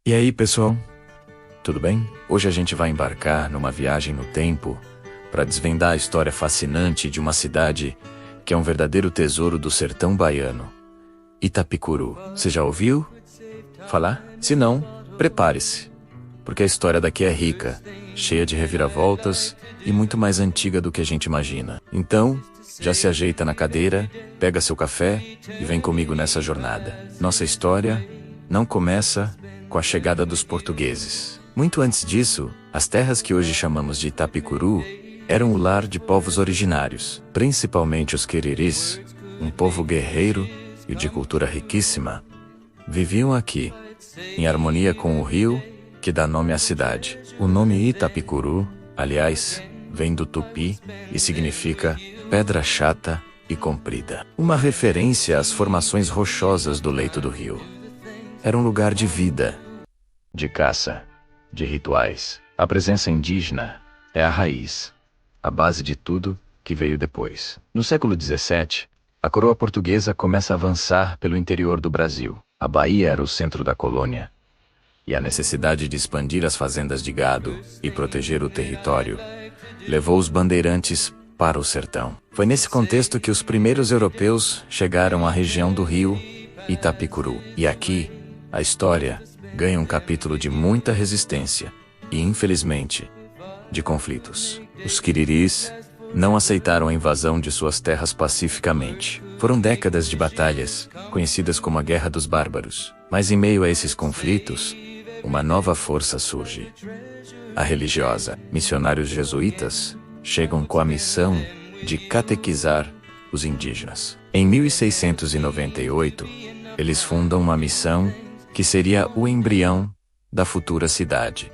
E aí, pessoal? Tudo bem? Hoje a gente vai embarcar numa viagem no tempo para desvendar a história fascinante de uma cidade que é um verdadeiro tesouro do sertão baiano, Itapicuru. Você já ouviu falar? Se não, prepare-se, porque a história daqui é rica, cheia de reviravoltas e muito mais antiga do que a gente imagina. Então, já se ajeita na cadeira, pega seu café e vem comigo nessa jornada. Nossa história não começa com a chegada dos portugueses. Muito antes disso, as terras que hoje chamamos de Itapicuru eram o lar de povos originários, principalmente os Quiriris, um povo guerreiro e de cultura riquíssima. Viviam aqui, em harmonia com o rio que dá nome à cidade. O nome Itapicuru, aliás, vem do tupi e significa pedra chata e comprida, uma referência às formações rochosas do leito do rio. Era um lugar de vida, de caça, de rituais. A presença indígena é a raiz, a base de tudo que veio depois. No século XVII, a coroa portuguesa começa a avançar pelo interior do Brasil. A Bahia era o centro da colônia, e a necessidade de expandir as fazendas de gado e proteger o território levou os bandeirantes para o sertão. Foi nesse contexto que os primeiros europeus chegaram à região do rio Itapicuru. E aqui, a história ganha um capítulo de muita resistência e, infelizmente, de conflitos. Os Quiriris não aceitaram a invasão de suas terras pacificamente. Foram décadas de batalhas, conhecidas como a Guerra dos Bárbaros. Mas em meio a esses conflitos, uma nova força surge. A religiosa. Missionários jesuítas chegam com a missão de catequizar os indígenas. Em 1698, eles fundam uma missão que seria o embrião da futura cidade.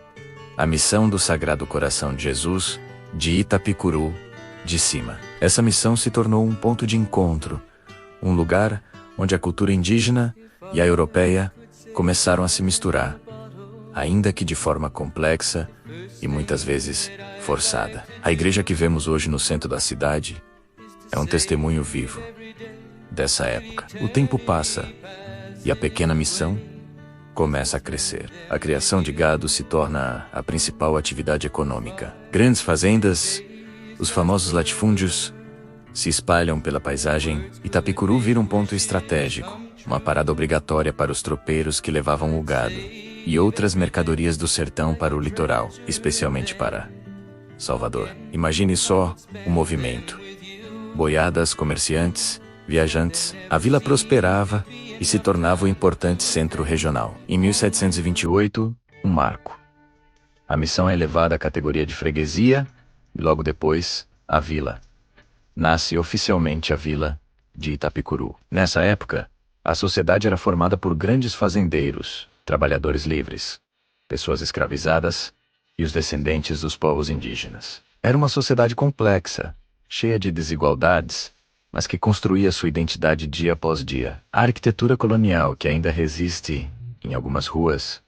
A missão do Sagrado Coração de Jesus, de Itapicuru, de cima. Essa missão se tornou um ponto de encontro, um lugar onde a cultura indígena e a europeia começaram a se misturar, ainda que de forma complexa e muitas vezes forçada. A igreja que vemos hoje no centro da cidade é um testemunho vivo dessa época. O tempo passa e a pequena missão começa a crescer. A criação de gado se torna a principal atividade econômica. Grandes fazendas, os famosos latifúndios, se espalham pela paisagem. Itapicuru vira um ponto estratégico, uma parada obrigatória para os tropeiros que levavam o gado e outras mercadorias do sertão para o litoral, especialmente para Salvador. Imagine só o movimento. Boiadas, comerciantes, viajantes. A vila prosperava e se tornava um importante centro regional. Em 1728, um marco. A missão é elevada à categoria de freguesia e logo depois, a vila. Nasce oficialmente a vila de Itapicuru. Nessa época, a sociedade era formada por grandes fazendeiros, trabalhadores livres, pessoas escravizadas e os descendentes dos povos indígenas. Era uma sociedade complexa, cheia de desigualdades, mas que construía sua identidade dia após dia. A arquitetura colonial, que ainda resiste em algumas ruas,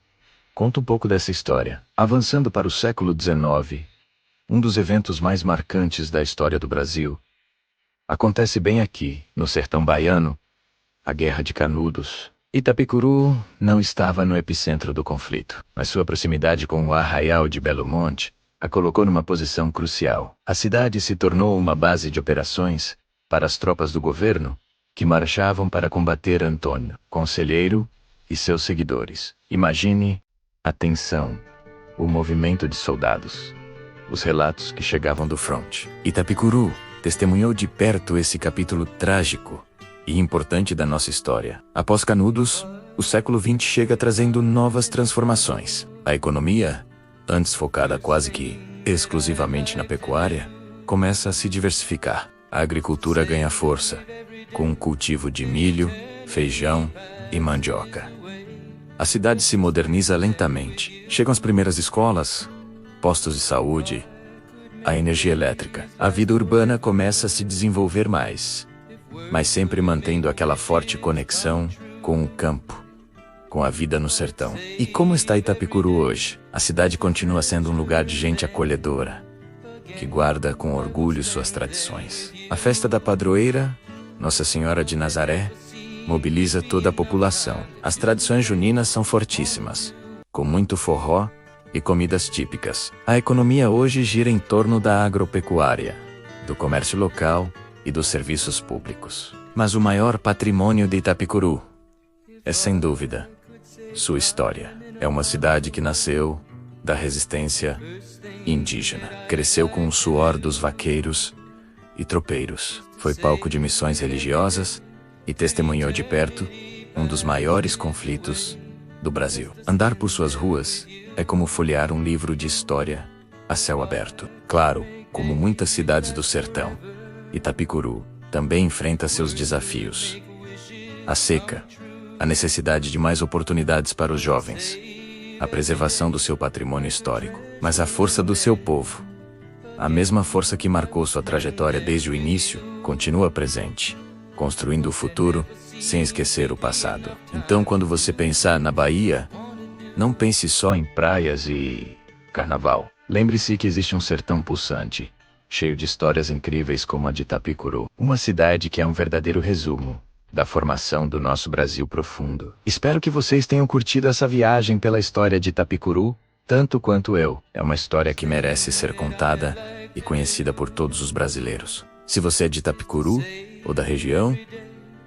conta um pouco dessa história. Avançando para o século XIX, um dos eventos mais marcantes da história do Brasil acontece bem aqui, no sertão baiano, a Guerra de Canudos. Itapicuru não estava no epicentro do conflito, mas sua proximidade com o Arraial de Belo Monte a colocou numa posição crucial. A cidade se tornou uma base de operações para as tropas do governo que marchavam para combater Antônio Conselheiro e seus seguidores. Imagine a tensão, o movimento de soldados, os relatos que chegavam do fronte. Itapicuru testemunhou de perto esse capítulo trágico e importante da nossa história. Após Canudos, o século XX chega trazendo novas transformações. A economia, antes focada quase que exclusivamente na pecuária, começa a se diversificar. A agricultura ganha força, com o cultivo de milho, feijão e mandioca. A cidade se moderniza lentamente. Chegam as primeiras escolas, postos de saúde, a energia elétrica. A vida urbana começa a se desenvolver mais, mas sempre mantendo aquela forte conexão com o campo, com a vida no sertão. E como está Itapicuru hoje? A cidade continua sendo um lugar de gente acolhedora, que guarda com orgulho suas tradições. A festa da padroeira, Nossa Senhora de Nazaré, mobiliza toda a população. As tradições juninas são fortíssimas. com muito forró e comidas típicas. A economia hoje gira em torno da agropecuária, do comércio local e dos serviços públicos. Mas o maior patrimônio de Itapicuru é, sem dúvida, sua história. É uma cidade que nasceu da resistência indígena. Cresceu com o suor dos vaqueiros e tropeiros. Foi palco de missões religiosas e testemunhou de perto um dos maiores conflitos do Brasil. Andar por suas ruas é como folhear um livro de história a céu aberto. Claro, como muitas cidades do sertão, Itapicuru também enfrenta seus desafios. A seca, a necessidade de mais oportunidades para os jovens, a preservação do seu patrimônio histórico, mas a força do seu povo, a mesma força que marcou sua trajetória desde o início, continua presente, construindo o futuro sem esquecer o passado. Então, quando você pensar na Bahia, não pense só em praias e carnaval. Lembre-se que existe um sertão pulsante, cheio de histórias incríveis como a de Itapicuru, uma cidade que é um verdadeiro resumo da formação do nosso Brasil profundo. Espero que vocês tenham curtido essa viagem pela história de Itapicuru, tanto quanto eu. É uma história que merece ser contada e conhecida por todos os brasileiros. Se você é de Itapicuru ou da região,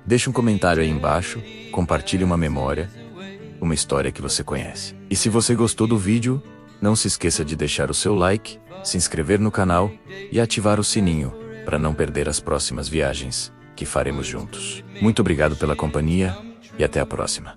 deixe um comentário aí embaixo, compartilhe uma memória, uma história que você conhece. E se você gostou do vídeo, não se esqueça de deixar o seu like, se inscrever no canal e ativar o sininho para não perder as próximas viagens que faremos juntos. Muito obrigado pela companhia e até a próxima.